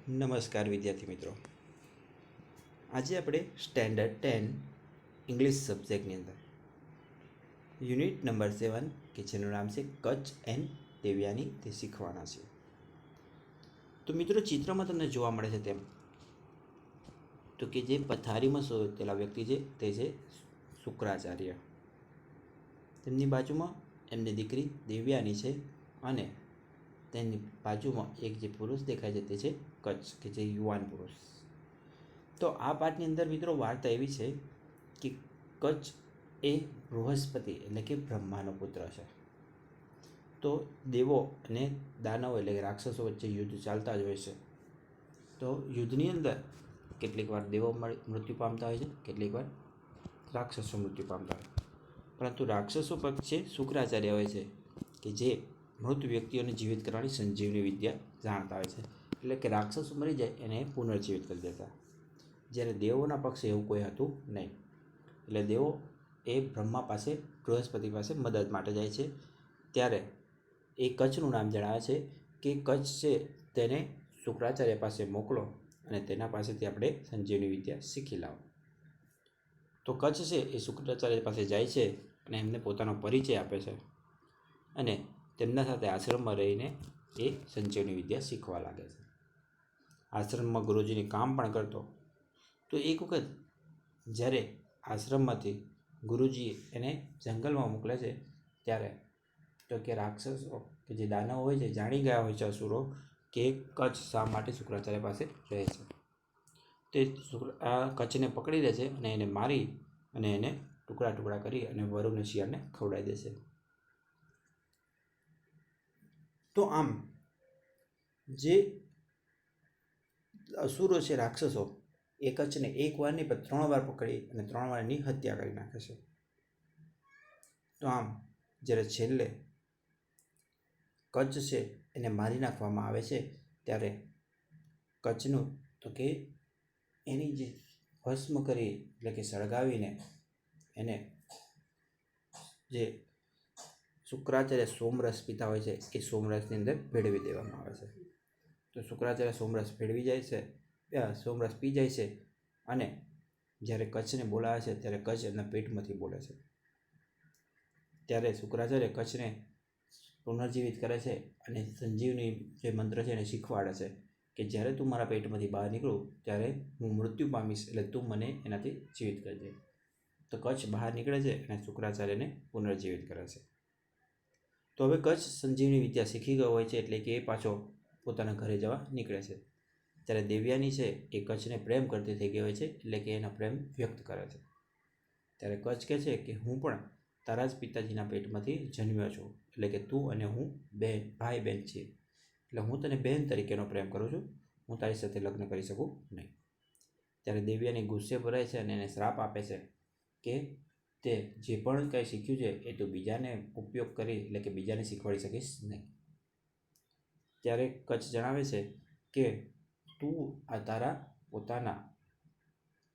નમસ્કાર વિદ્યાર્થી મિત્રો. આજે આપણે સ્ટેન્ડર્ડ 10 ઇંગ્લિશ સબ્જેક્ટની અંદર યુનિટ નંબર 7 કે જેનું નામ છે કચ્છ એન્ડ દેવ્યાની તે શીખવાના છે. તો મિત્રો ચિત્રમાં તમને જોવા મળે છે તેમ તો કે જે પથારીમાં સૂતેલા વ્યક્તિ છે તે છે શુક્રાચાર્ય. તેમની બાજુમાં એમની દીકરી દેવ્યાની છે અને તેની બાજુમાં એક જે પુરુષ દેખાય છે તે છે કચ્છ કે જે યુવાન પુરુષ. તો આ પાઠની અંદર મિત્રો વાર્તા એવી છે કે કચ્છ એ બૃહસ્પતિ એટલે કે બ્રહ્માનો પુત્ર છે. તો દેવો અને દાનવો એટલે કે રાક્ષસો વચ્ચે યુદ્ધ ચાલતા જ હોય છે. તો યુદ્ધની અંદર કેટલીક વાર દેવો મૃત્યુ પામતા હોય છે, કેટલીક વાર રાક્ષસો મૃત્યુ પામતા હોય, પરંતુ રાક્ષસો પક્ષે શુક્રાચાર્ય હોય છે કે જે મૃત વ્યક્તિઓને જીવિત કરવાની સંજીવની વિદ્યા જાણતા હોય છે. એટલે કે રાક્ષસો મરી જાય એને પુનર્જીવિત કરી દેતા. જ્યારે દેવોના પક્ષે એવું કોઈ હતું નહીં. એટલે દેવો એ બ્રહ્મા પાસે, બૃહસ્પતિ પાસે મદદ માટે જાય છે. ત્યારે એ કચ્છનું નામ જણાવે છે કે કચ્છ છે તેને શુક્રાચાર્ય પાસે મોકલો અને તેના પાસેથી આપણે સંજીવની વિદ્યા શીખી લાવો. તો કચ્છ છે એ શુક્રાચાર્ય પાસે જાય છે અને એમને પોતાનો પરિચય આપે છે અને તેમના સાથે આશ્રમમાં રહીને એ સંજીવની વિદ્યા શીખવા લાગે છે. આશ્રમમાં ગુરુજીની કામ પણ કરતો. તો એક વખત જ્યારે આશ્રમમાંથી ગુરુજી એને જંગલમાં મોકલે છે ત્યારે તો કે રાક્ષસો કે જે દાનવો હોય છે જાણી ગયા હોય છે અસુરો કે કચ્છ શા માટે શુક્રાચાર્ય પાસે રહે છે. તે આ કચ્છને પકડી લે છે અને એને મારી અને એને ટુકડા ટુકડા કરી અને વરુ અને શિયાળને ખવડાવી દે છે. તો આમ જે અસુરો છે, રાક્ષસો, એ કચ્છને એક વાર નહીં પણ 3 વાર પકડી અને 3 વાર એની હત્યા કરી નાખે છે. તો આમ જ્યારે છેલ્લે કચ્છ છે એને મારી નાખવામાં આવે છે ત્યારે કચ્છનું તો કે એની જે ભસ્મ કરી એટલે કે સળગાવીને એને જે શુક્રાચાર્ય સોમરસ પીતા હોય છે એ સોમરસની અંદર ભેળવી દેવામાં આવે છે. તો શુક્રાચાર્ય સોમરસ ભેળવી જાય છે, સોમરસ પી જાય છે અને જ્યારે કચ્છને બોલાવે છે ત્યારે કચ્છ એમના પેટમાંથી બોલે છે. ત્યારે શુક્રાચાર્ય કચ્છને પુનર્જીવિત કરે છે અને સંજીવની જે મંત્ર છે એને શીખવાડે છે કે જ્યારે તું મારા પેટમાંથી બહાર નીકળું ત્યારે હું મૃત્યુ પામીશ, એટલે તું મને એનાથી જીવિત કરજે. તો કચ્છ બહાર નીકળે છે અને શુક્રાચાર્યને પુનર્જીવિત કરે છે. તો હવે કચ્છ સંજીવની વિદ્યા શીખી ગયો હોય છે એટલે કે એ પાછો પોતાના ઘરે જવા નીકળે છે. ત્યારે દેવ્યાની છે એ કચ્છને પ્રેમ કરતી થઈ ગઈ હોય છે એટલે કે એના પ્રેમ વ્યક્ત કરે છે. ત્યારે કચ્છ કહે છે કે હું પણ તારા જ પિતાજીના પેટમાંથી જન્મ્યો છું, એટલે કે તું અને હું ભાઈ બહેન છીએ, એટલે હું તને બહેન તરીકેનો પ્રેમ કરું છું, હું તારી સાથે લગ્ન કરી શકું નહીં. ત્યારે દેવ્યાની ગુસ્સે ભરાય છે અને એને શ્રાપ આપે છે કે તે જે પણ કંઈ શીખ્યું છે એ તું બીજાને ઉપયોગ કરી એટલે કે બીજાને શીખવાડી શકીશ નહીં. ત્યારે કચ્છ જણાવે છે કે તું આ તારા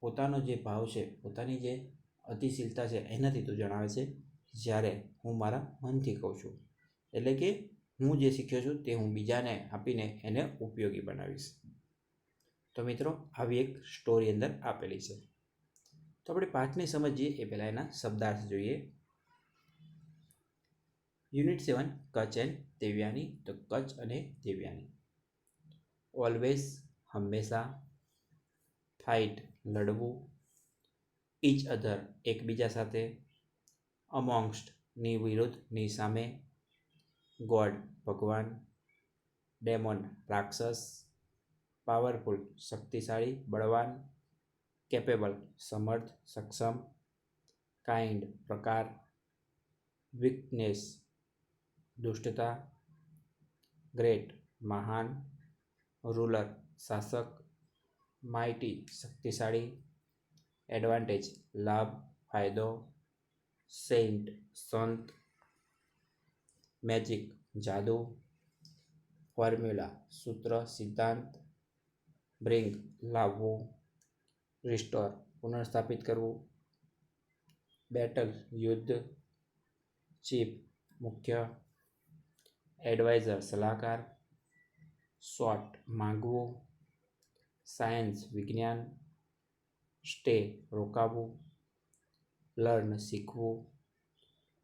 પોતાનો જે ભાવ છે, પોતાની જે અતિશીલતા છે એનાથી તું જણાવે છે, જ્યારે હું મારા મનથી કહું છું, એટલે કે હું જે શીખ્યો છું તે હું બીજાને આપીને એને ઉપયોગી બનાવીશ. તો મિત્રો આવી એક સ્ટોરી અંદર આપેલી છે. તો આપણે પાઠને સમજીએ એ પહેલાં એના શબ્દાર્થ જોઈએ. Unit 7 Kutch and Devyani. તો કચ્છ અને દેવ્યાની. ઓલવેઝ હંમેશા, ફાઇટ લડવું, ઇચ અધર એકબીજા સાથે, અમોંગસ્ટ ની વિરુદ્ધ ની સામે, ગોડ ભગવાન, ડેમોન રાક્ષસ, પાવરફુલ શક્તિશાળી બળવાન, કેપેબલ સમર્થ સક્ષમ, કાઇન્ડ પ્રકાર, વીકનેસ દુષ્ટતા, ગ્રેટ મહાન, રૂલર શાસક, માઇટી શક્તિશાળી, એડવાન્ટેજ લાભ ફાયદો, સેન્ટ સંત, મેજિક જાદુ, ફોર્મ્યુલા સૂત્ર સિદ્ધાંત, બ્રિંગ લાવવું, રિસ્ટોર પુનર્સ્થાપિત કરવું, બેટલ યુદ્ધ, ચીફ મુખ્ય, એડવાઇઝર સલાહકાર, શોર્ટ માંગવું, સાયન્સ વિજ્ઞાન, સ્ટે રોકાવું, લર્ન શીખવું,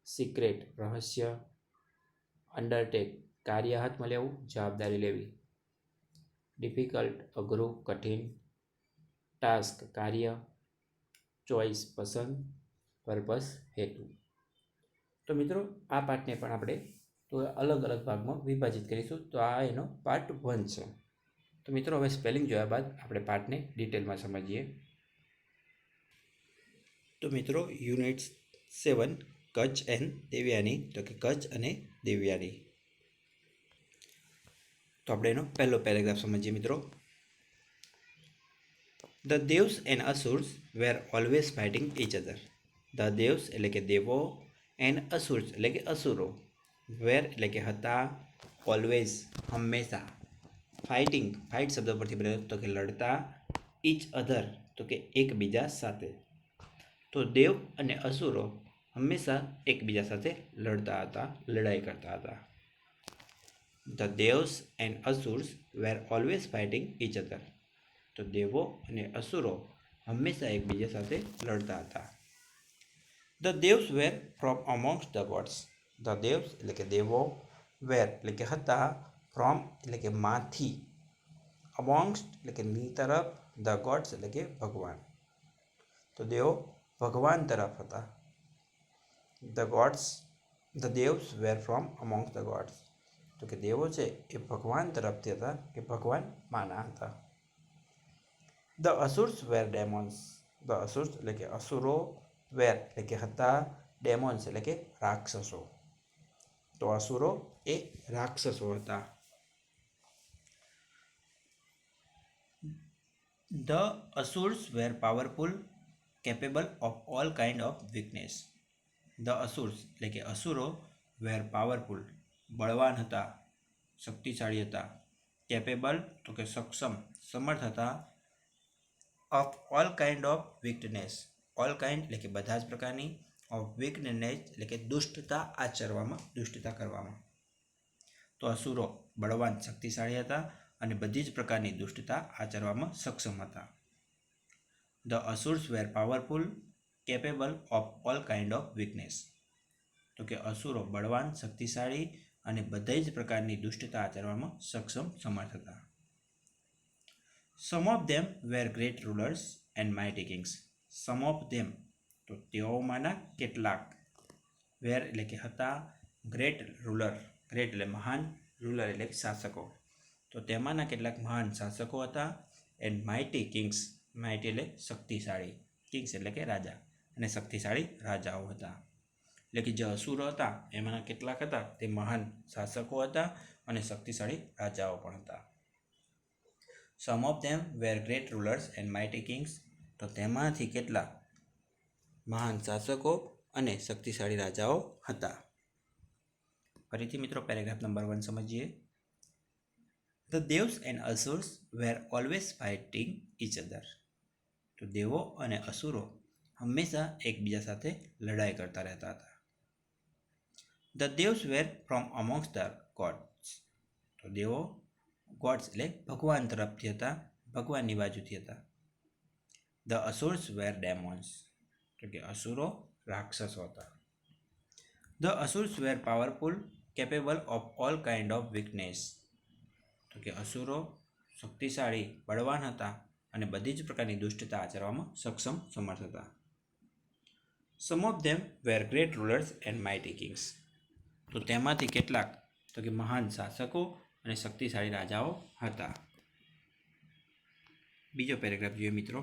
સિક્રેટ રહસ્ય, અંડરટેક કાર્ય હાથમાં લેવું જવાબદારી લેવી, ડિફિકલ્ટ અઘરું કઠિન, ટાસ્ક કાર્ય, ચોઇસ પસંદ, પર્પસ હેતુ. તો મિત્રો આ પાઠને પણ આપણે તો અલગ અલગ ભાગમાં વિભાજિત કરીશું. તો આ એનો પાર્ટ 1 છે. તો મિત્રો હવે સ્પેલિંગ જોયા બાદ આપણે પાઠને ડિટેલમાં સમજીએ. તો મિત્રો યુનિટ 7 કચ્છ એન્ડ દેવયાની, તો કે કચ્છ અને દેવયાની. તો આપણે એનો પહેલો પેરેગ્રાફ સમજીએ મિત્રો. The devs and asurs were always fighting each other. The devs એટલે કે દેવો, એન્ડ અસુર્સ એટલે કે અસુરો, વેર એટલે કે હતા, ઓલવેઝ હંમેશા, ફાઇટિંગ ફાઇટ શબ્દ પરથી બનેલો તો કે લડતા, ઇચ અધર તો કે એકબીજા સાથે. તો દેવ અને અસુરો હંમેશા એકબીજા સાથે લડતા હતા, લડાઈ કરતા હતા. The devs and asurs were always fighting each other. તો દેવો અને અસુરો હંમેશા એકબીજા સાથે લડતા હતા. The devs were from amongst the gods. The devs એટલે કે દેવો, વેર એટલે કે હતા, ફ્રોમ એટલે કે માંથી, અમોંગ્સ્ટ એટલે કે ની તરફ, ધ ગોડ્સ એટલે કે ભગવાન. તો દેવો ભગવાન તરફ હતા. The gods, the devs were from amongst the gods. તો કે દેવો છે એ ભગવાન તરફથી હતા, કે ભગવાન માના હતા. The asurs were ડેમોન્સ. The asurs એટલે કે અસુરો, વેર એટલે કે હતા, ડેમોન્સ એટલે કે રાક્ષસો. તો અસુરો એ રાક્ષસો હતા. The asurs were powerful, capable of all kind of weakness. The asurs એટલે કે અસુરો, વેર પાવરફુલ બળવાન હતા, શક્તિશાળી હતા, કેપેબલ તો કે સક્ષમ, સમર્થ હતા, of all kind of weakness, all kind એટલે કે બધા જ પ્રકારની, ઓફ વીકનેસ એટલે કે દુષ્ટતા આચરવામાં, દુષ્ટતા કરવામાં. તો અસુરો બળવાન શક્તિશાળી હતા અને બધી જ પ્રકારની દુષ્ટતા આચરવામાં સક્ષમ હતા. The asurs were powerful, capable of all kind of weakness. તો કે અસુરો બળવાન શક્તિશાળી અને બધી જ પ્રકારની દુષ્ટતા આચરવામાં સક્ષમ સમર્થ હતા. Some of them were great rulers and mighty kings. Some of them તો તેઓમાંના કેટલાક, વેર એટલે કે હતા, ગ્રેટ રૂલર, ગ્રેટ એટલે મહાન, રૂલર એટલે શાસકો. તો તેમાંના કેટલાક મહાન શાસકો હતા. એન્ડ માઇટી કિંગ્સ, માઇટી એટલે શક્તિશાળી, કિંગ્સ એટલે કે રાજા, અને શક્તિશાળી રાજાઓ હતા. એટલે કે જે અસુરો હતા એમાંના કેટલાક હતા તે મહાન શાસકો હતા અને શક્તિશાળી રાજાઓ પણ હતા. Some of them were great rulers and mighty kings. તો તેમાંથી કેટલાક મહાન શાસકો અને શક્તિશાળી રાજાઓ હતા. ફરીથી મિત્રો પેરેગ્રાફ નંબર 1 સમજીએ. The devs and asurs were always fighting each other. તો દેવો અને અસુરો હંમેશા એકબીજા સાથે લડાઈ કરતા રહેતા હતા. The devs were from amongst the gods. તો દેવો ગોડ્સ એટલે ભગવાન તરફથી હતા, ભગવાનની બાજુથી હતા. The asurs were demons. તો કે અસુરો રાક્ષસો હતા. The asurs were powerful, capable of all kind of weakness. તો કે અસુરો શક્તિશાળી, બળવાન હતા અને બધી જ પ્રકારની દુષ્ટતા આચરવામાં સક્ષમ સમર્થ હતા. Some of them were great rulers and mighty kings. તો તેમાંથી કેટલાક તો કે મહાન શાસકો અને શક્તિશાળી રાજાઓ હતા. બીજો પેરેગ્રાફ જોઈએ મિત્રો.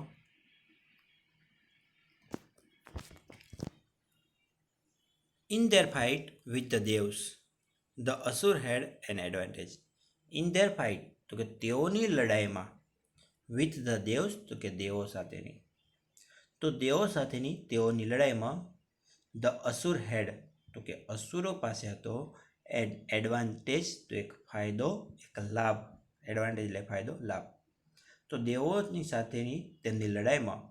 In their fight with the devs, the asur had an advantage. In their fight તો કે તેઓની લડાઈમાં, વિથ ધ દેવ્સ તો કે દેવો સાથેની. તો દેવો સાથેની તેઓની લડાઈમાં ધ અસુર હેડ તો કે અસુરો પાસે હતો એડવાન્ટેજ તો એક ફાયદો, એક લાભ. એડવાન્ટેજ એટલે ફાયદો, લાભ. તો દેવોની સાથેની તેમની લડાઈમાં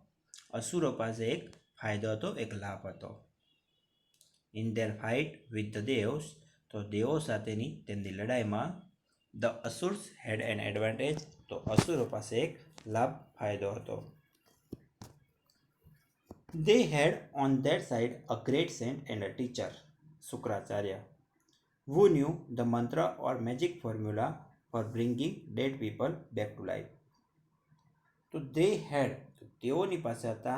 અસુરો પાસે એક ફાયદો હતો, એક લાભ હતો. In their fight with the devs, તો દેવો સાથેની તેમની લડાઈમાં the Asurs head an advantage, તો અસુરો પાસે એક લાભ ફાયદો હતો. They had on their side a great saint and a teacher, Sukracharya, who knew the mantra or magic formula for bringing dead people back to life. તો they had, તેઓની પાસે હતા,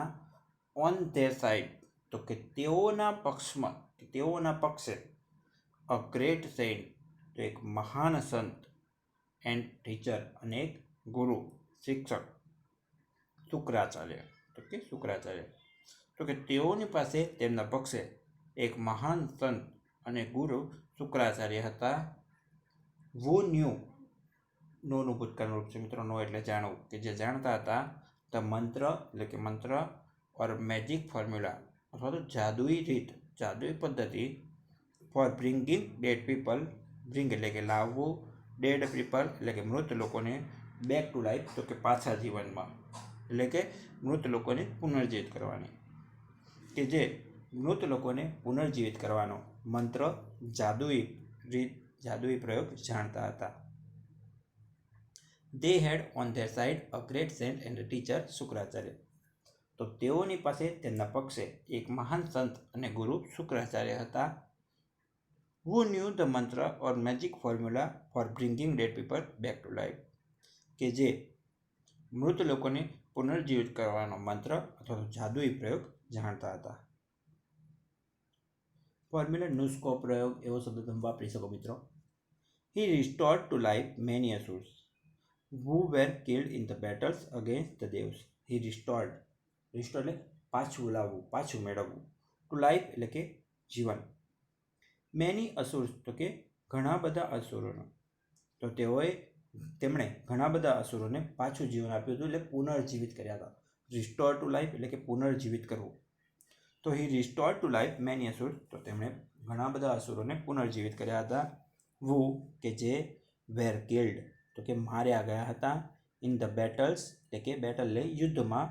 on their side, તો કે તેઓના પક્ષમાં, તેઓના પક્ષે, a great saint, તો એક મહાન સંત, and teacher, અને એક ગુરુ, શિક્ષક, શુક્રાચાર્ય, તો કે શુક્રાચાર્ય. તો કે તેઓની પાસે તેમના પક્ષે એક મહાન સંત અને ગુરુ શુક્રાચાર્ય હતા. who knew, નોનું ભૂતકાળનું રૂપ છે મિત્રો, નો એટલે જાણવું, કે જે જાણતા હતા, ધ મંત્ર એટલે કે મંત્ર, ઓર મેજિક ફોર્મ્યુલા અથવા તો જાદુઈ રીત, જાદુઈ પદ્ધતિ, for bringing dead people, bring એટલે કે લાવવું, ડેડ પીપલ એટલે કે મૃત લોકોને, બેક ટુ લાઈફ તો કે પાછા જીવનમાં, એટલે કે મૃત લોકોને પુનર્જીવિત કરવાની, કે જે મૃત લોકોને પુનર્જીવિત કરવાનો મંત્ર, જાદુઈ રીત, જાદુઈ પ્રયોગ જાણતા હતા. They had on their side a great saint and a teacher, Shukracharya. તો તેઓની પાસે તેમના પક્ષે એક મહાન સંત અને ગુરુ શુક્રાચાર્ય હતા. who knew the mantra or magic formula for bringing dead people back to life, કે જે મૃત લોકોને પુનર્જીવિત કરવાનો મંત્ર અથવા જાદુઈ પ્રયોગ જાણતા હતા. ફોર્મ્યુલા, નુસ્ખો, પ્રયોગ એવો શબ્દ તમે વાપરી શકો મિત્રો. He restored to life many asurs who were killed in the battles against the devs. He restored, restore એટલે પાછું લાવવું, પાછું મેળવવું, ટુ લાઈફ એટલે કે જીવન, મેની અસુર્સ તો કે ઘણા બધા અસુરોનો, તો તેમણે ઘણા બધા અસુરોને પાછું જીવન આપ્યું હતું, એટલે પુનર્જીવિત કર્યા હતા. રિસ્ટોર ટુ લાઈફ એટલે કે પુનર્જીવિત કરવું. તો હી restore to life many asura, તો તેમણે ઘણા બધા અસુરોને પુનર્જીવિત કર્યા હતા. વુ કે જે, વેર કિલ્ડ તો કે માર્યા ગયા હતા, ઇન ધ બેટલ્સ એટલે કે બેટલ એટલે યુદ્ધમાં,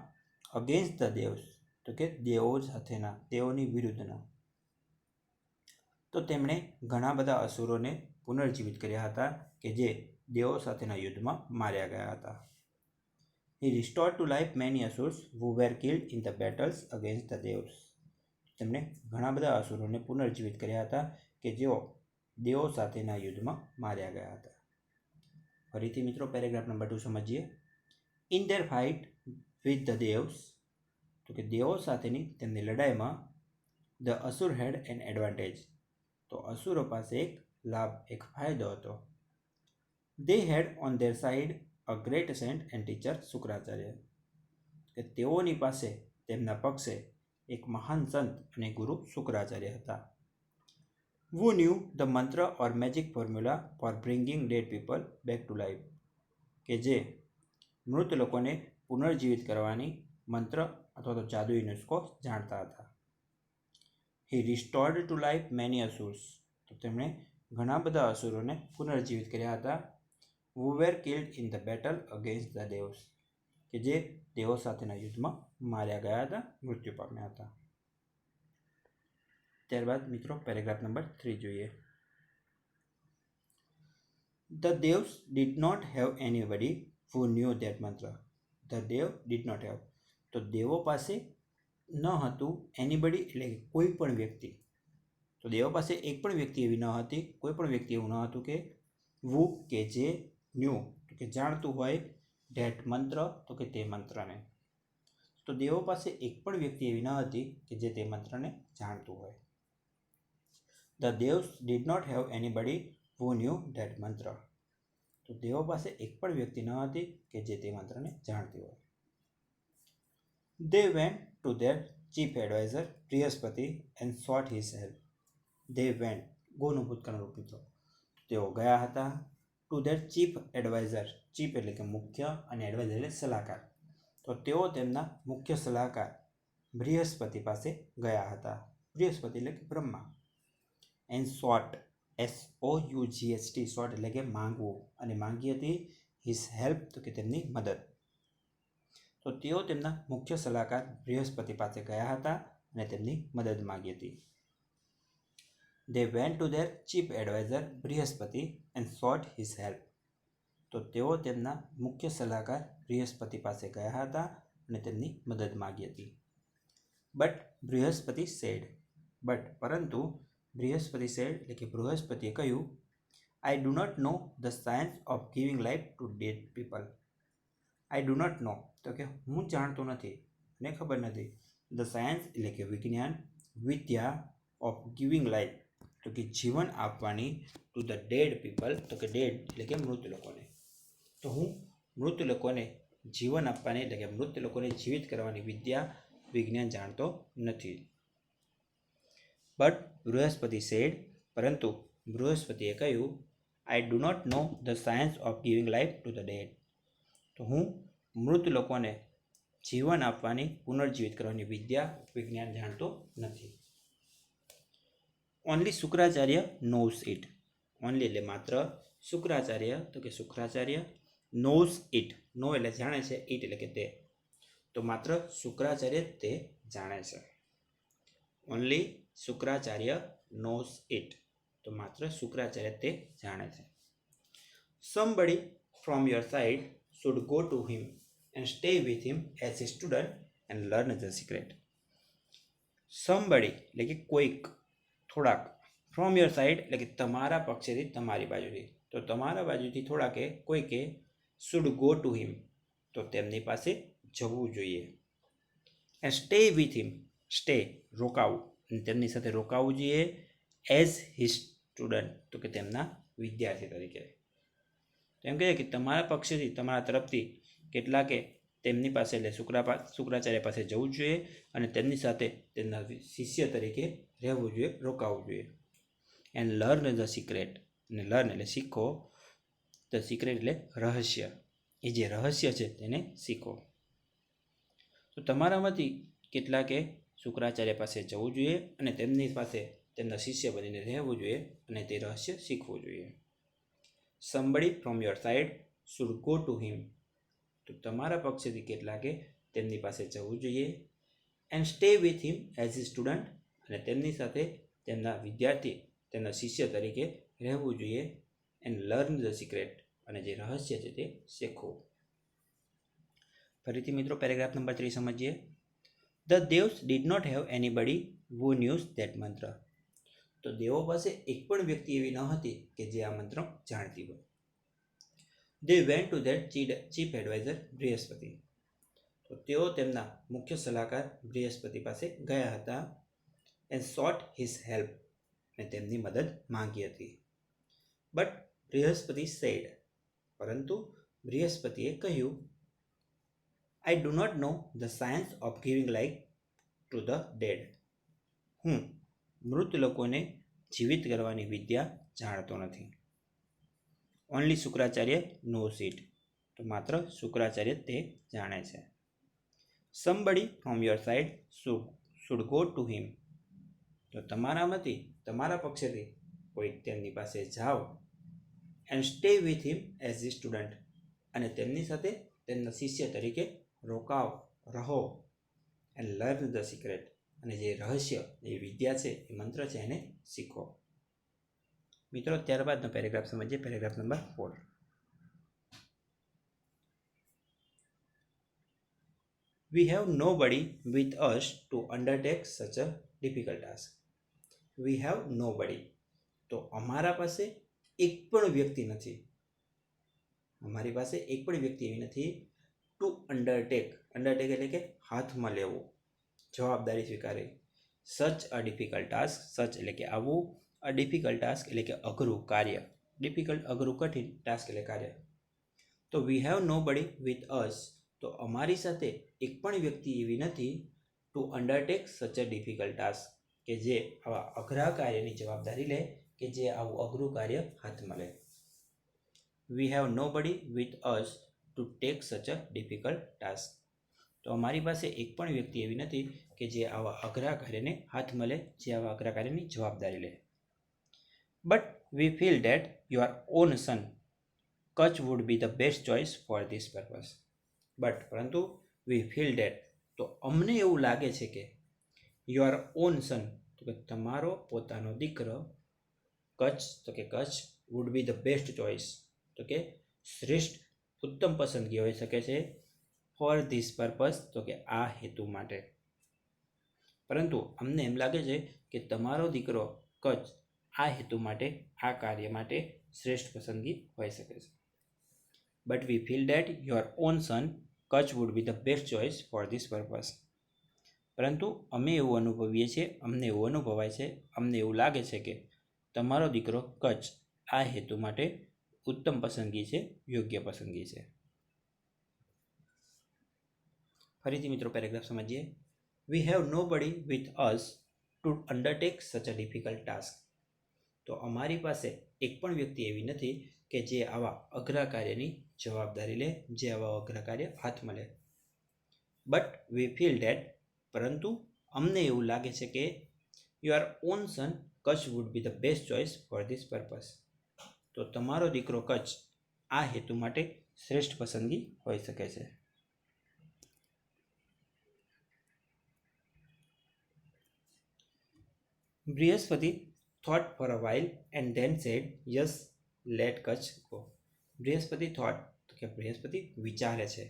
અગેન્સ્ટ ધ દેવ્સ તો કે દેવો સાથેના, તેઓની વિરુદ્ધના. તો તેમણે ઘણા બધા અસુરોને પુનર્જીવિત કર્યા હતા કે જે દેવો સાથેના યુદ્ધમાં માર્યા ગયા હતા. He restored to life many asurs who were killed in the battles against the devs. તેમણે ઘણા બધા અસુરોને પુનર્જીવિત કર્યા હતા કે જેઓ દેવો સાથેના યુદ્ધમાં માર્યા ગયા હતા. ફરીથી મિત્રો પેરેગ્રાફ નંબર 2 સમજીએ. In their fight with the devs, તો કે દેવો સાથેની તેમની લડાઈમાં, the asur had an advantage, તો અસુરો પાસે એક લાભ, એક ફાયદો હતો. They had on their side a great saint and teacher, Shukracharya, કે તેઓની પાસે તેમના પક્ષે એક મહાન સંત અને ગુરુ શુક્રાચાર્ય હતા. Who knew the mantra or magic formula for bringing dead people back to life, કે જે મૃત લોકોને પુનર્જીવિત કરવાની મંત્ર અથવા તો જાદુઈ નુસ્ખો જાણતા હતા. He restored to life many asurs, તો તેમણે ઘણા બધા અસુરોને પુનર્જીવિત કર્યા હતા. Who were killed in the battle against the devs, કે જે દેવો સાથેના યુદ્ધમાં માર્યા ગયા હતા, મૃત્યુ પામ્યા હતા. ત્યારબાદ મિત્રો પેરેગ્રાફ નંબર 3 જોઈએ. The devs did not have anybody who knew that mantra. The dev did not have, તો દેવો પાસે ન હતું, એનીબડી એટલે કોઈ પણ વ્યક્તિ, તો દેવો પાસે એક પણ વ્યક્તિ એવી ન હતી, કોઈ પણ વ્યક્તિ એવું ન હતું કે વુ કે જે, ન્યૂ તો કે જાણતું હોય, ધેટ મંત્ર તો કે તે મંત્રને. તો દેવો પાસે એક પણ વ્યક્તિ એવી ન હતી કે જે તે મંત્રને જાણતું હોય. The devs did not have anybody who knew that mantra. તો દેવો પાસે એક પણ વ્યક્તિ ન હતી કે જે તે મંત્રને જાણતી હોય. They went to their chief advisor Brihaspati and sought his help. They went, ગોનું ભૂતકાળનું રૂપ મિત્રો, તેઓ ગયા હતા, to their chief adviser, chief એટલે કે મુખ્ય અને એડવાઇઝર એટલે સલાહકાર, તો તેઓ તેમના મુખ્ય સલાહકાર બૃહસ્પતિ પાસે ગયા હતા. બૃહસ્પતિ એટલે કે બ્રહ્મા. એન્ડ સોટ, SOUGHT, સોટ એટલે કે માંગવું, અને માંગી હતી હિઝ હેલ્પ તો કે તેમની મદદ. તો તેઓ તેમના મુખ્ય સલાહકાર બૃહસ્પતિ પાસે ગયા હતા અને તેમની મદદ માંગી હતી. They went to their chief advisor Brihaspati and sought his help. તો તેઓ તેમના મુખ્ય સલાહકાર બૃહસ્પતિ પાસે ગયા હતા અને તેમની મદદ માગી હતી. બટ બૃહસ્પતિ સેડ, પરંતુ બૃહસ્પતિ સેડ એટલે કે બૃહસ્પતિએ કહ્યું, I do not know the science of giving life to dead people. I do not know તો કે હું જાણતો નથી, મને ખબર નથી. ધ સાયન્સ એટલે કે વિજ્ઞાન, વિદ્યા ઓફ ગિવિંગ લાઈફ તો કે જીવન આપવાની, ટુ ધ ડેડ પીપલ તો કે ડેડ એટલે કે મૃત લોકોને. તો હું મૃત લોકોને જીવન આપવાની એટલે કે મૃત લોકોને જીવિત કરવાની વિદ્યા વિજ્ઞાન જાણતો નથી. બટ બૃહસ્પતિ સેડ, પરંતુ બૃહસ્પતિએ કહ્યું, I do not know the science of giving life to the dead. તો હું મૃત લોકોને જીવન આપવાની, પુનર્જીવિત કરવાની વિદ્યા વિજ્ઞાન જાણતો નથી. Only Shukracharya nose it. Only એટલે માત્ર, શુક્રાચાર્ય તો કે શુક્રાચાર્ય, નોઝ ઇટ, નો એટલે જાણે છે, ઇટ એટલે કે તે, તો માત્ર શુક્રાચાર્ય તે જાણે છે. ઓનલી શુક્રાચાર્ય નોઝ ઇટ, તો માત્ર શુક્રાચાર્ય તે જાણે છે. Somebody from your side should go to him and stay with him as a student and learn the secret. Somebody એટલે કે કોઈક, થોડાક, ફ્રોમ યોર સાઇડ એટલે કે તમારા પક્ષેથી, તમારી બાજુથી, તો તમારા બાજુથી થોડાકે, કોઈકે, શુડ ગો ટુ હિમ તો તેમની પાસે જવું જોઈએ, and stay with him, stay રોકાવું, અને તેમની સાથે રોકાવું જોઈએ, એઝ હિઝ સ્ટુડન્ટ તો કે તેમના વિદ્યાર્થી તરીકે. એમ કહે કે તમારા પક્ષેથી, તમારા તરફથી કેટલાકે તેમની પાસે એટલે શુક્રાચાર્ય પાસે જવું જોઈએ અને તેમની સાથે તેમના શિષ્ય તરીકે રહેવું જોઈએ, રોકાવું જોઈએ. એન્ડ લર્ન ધ સિક્રેટ, અને લર્ન એટલે શીખો, ધ સિક્રેટ એટલે રહસ્ય, એ જે રહસ્ય છે તેને શીખો. તો તમારામાંથી કેટલાકે શુક્રાચાર્ય પાસે જવું જોઈએ અને તેમની પાસે તેમના શિષ્ય બનીને રહેવું જોઈએ અને તે રહસ્ય શીખવું જોઈએ. Somebody from your side should go to him, તો તમારા પક્ષેથી કેટલાકે તેમની પાસે જવું જોઈએ, and stay with him as a student, અને તેમની સાથે તેમના વિદ્યાર્થી, તેમના શિષ્ય તરીકે રહેવું જોઈએ, એન્ડ લર્ન ધ સિક્રેટ, અને જે રહસ્ય છે તે શીખવું. ફરીથી મિત્રો પેરેગ્રાફ નંબર 3 સમજીએ. The Devs did not have anybody who knew that મંત્ર. તો દેવો પાસે એક પણ વ્યક્તિ એવી ન હતી કે જે આ મંત્ર જાણતી હોય. They went to that chief advisor Brihaspati. તો તેઓ તેમના મુખ્ય સલાહકાર બૃહસ્પતિ પાસે ગયા હતા, એન્ડ સોટ હિઝ હેલ્પ, અને તેમની મદદ માંગી હતી. બટ બૃહસ્પતિ સેડ, પરંતુ બૃહસ્પતિએ કહ્યું, I do not know the science of giving life to the dead. હું મૃત લોકોને જીવિત કરવાની વિદ્યા જાણતો નથી. ઓનલી શુક્રાચાર્ય નોઝ ઇટ, તો માત્ર શુક્રાચાર્ય તે જાણે છે. Somebody from your side should go to him, તો તમારામાંથી, તમારા પક્ષેથી કોઈ તેમની પાસે જાઓ, and stay with him as a student, અને તેમની સાથે તેમના શિષ્ય તરીકે રોકાવ, રહો, એન્ડ લર્ન ધ સિક્રેટ, અને જે રહસ્ય, એ વિદ્યા છે, એ મંત્ર છે, એને શીખો. મિત્રો ત્યારબાદનો પેરેગ્રાફ સમજીએ, paragraph number 4. We have nobody with us to undertake such a difficult task. We have nobody, તો અમારા પાસે એક પણ વ્યક્તિ નથી, અમારી પાસે એક પણ વ્યક્તિ એવી નથી, ટુ અંડરટેક, અંડરટેક એટલે કે હાથમાં લેવું, જવાબદારી સ્વીકારવી, સચ અ ડિફિકલ્ટ ટાસ્ક, સચ એટલે કે આવું, અ ડિફિકલ્ટ ટાસ્ક એટલે કે અઘરું કાર્ય, ડિફિકલ્ટ અઘરું કઠિન, ટાસ્ક એટલે કાર્ય. તો વી હેવ નો બડી વિથ અસ, તો અમારી સાથે એક પણ વ્યક્તિ એવી નથી, ટુ અંડરટેક સચ અ ડિફિકલ્ટ ટાસ્ક, કે જે આવા અઘરા કાર્યની જવાબદારી લે, કે જે આવું અઘરું કાર્ય હાથમાં લે. વી હેવ નો બડી વિથ અસ ટુ ટેક સચ અ ડિફિકલ્ટ ટાસ્ક, તો અમારી પાસે એક પણ વ્યક્તિ એવી નથી કે જે આવા અઘરા કાર્યને હાથમાં લે, જે આવા અઘરા કાર્યની જવાબદારી લે. But we feel that your own son Kacha would be the best choice for this purpose. But પરંતુ વી ફીલ ડેટ, તો અમને એવું લાગે છે કે, યોર ઓન સન તો કે તમારો પોતાનો દીકરો, કચ્છ તો કે Kutch, would be the best choice તો કે શ્રેષ્ઠ ઉત્તમ પસંદગી હોઈ શકે છે ફોર ધીસ પર્પઝ, તો કે આ હેતુ માટે. પરંતુ અમને એમ લાગે છે કે તમારો દીકરો કચ્છ આ હેતુ માટે, આ કાર્ય માટે શ્રેષ્ઠ પસંદગી હોઈ શકે છે. But we feel that your own son Kacha would be the best choice for this purpose. પરંતુ અમે એવું અનુભવીએ છીએ, અમને એવું અનુભવાય છે, અમને એવું લાગે છે કે તમારો દીકરો કચ્છ આ હેતુ માટે ઉત્તમ પસંદગી છે, યોગ્ય પસંદગી છે. ફરીથી મિત્રો પેરેગ્રાફ સમજીએ. વી હેવ નો બડી વિથ અસ ટુ અંડરટેક સચ અ ડિફિકલ્ટ ટાસ્ક. તો અમારી પાસે એક પણ વ્યક્તિ એવી નથી કે જે આવા અઘરા કાર્યની જવાબદારી લે, જે આવા અઘરા કાર્ય હાથમાં લે. બટ વી ફીલ ડેટ, પરંતુ અમને એવું લાગે છે કે your own son Kacha would be the best choice for this purpose. તો તમારો દીકરો કચ્છ આ હેતુ માટે શ્રેષ્ઠ પસંદગી હોઈ શકે છે. Brihaspati thought for a while and then said, yes, let Kutch go. Brihaspati thought, તો કે બૃહસ્પતિ વિચારે છે.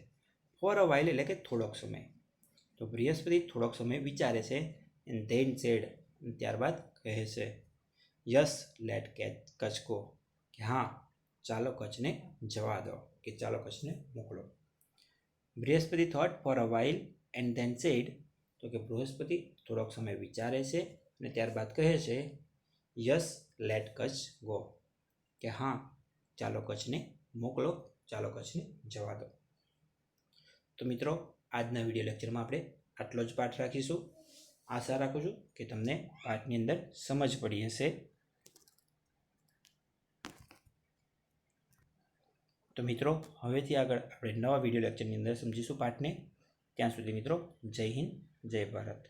ફોર અ while એટલે કે થોડોક સમય. તો બૃહસ્પતિ થોડોક સમય વિચારે છે, and then said, ત્યારબાદ કહે છે, યસ લેટ કચ્છ ગો, કે હા ચાલો કચ્છને જવા દો, કે ચાલો કચ્છને મોકલો. Brihaspati thought for a while and then said, તો કે બૃહસ્પતિ થોડોક સમય વિચારે છે અને ત્યારબાદ કહે છે, યસ લેટ કચ્છ ગો, કે હા ચાલો કચ્છને મોકલો, ચાલો કચ્છને જવા દો. તો મિત્રો આજના વિડીયો લેક્ચરમાં આપણે આટલો જ પાઠ રાખીશું. આશા રાખું છું કે તમને પાઠની અંદર સમજ પડી હશે. તો મિત્રો હવેથી આગળ આપણે નવા વિડીયો લેક્ચરની અંદર સમજીશું પાઠને. ત્યાં સુધી મિત્રો જય હિન્દ, જય ભારત.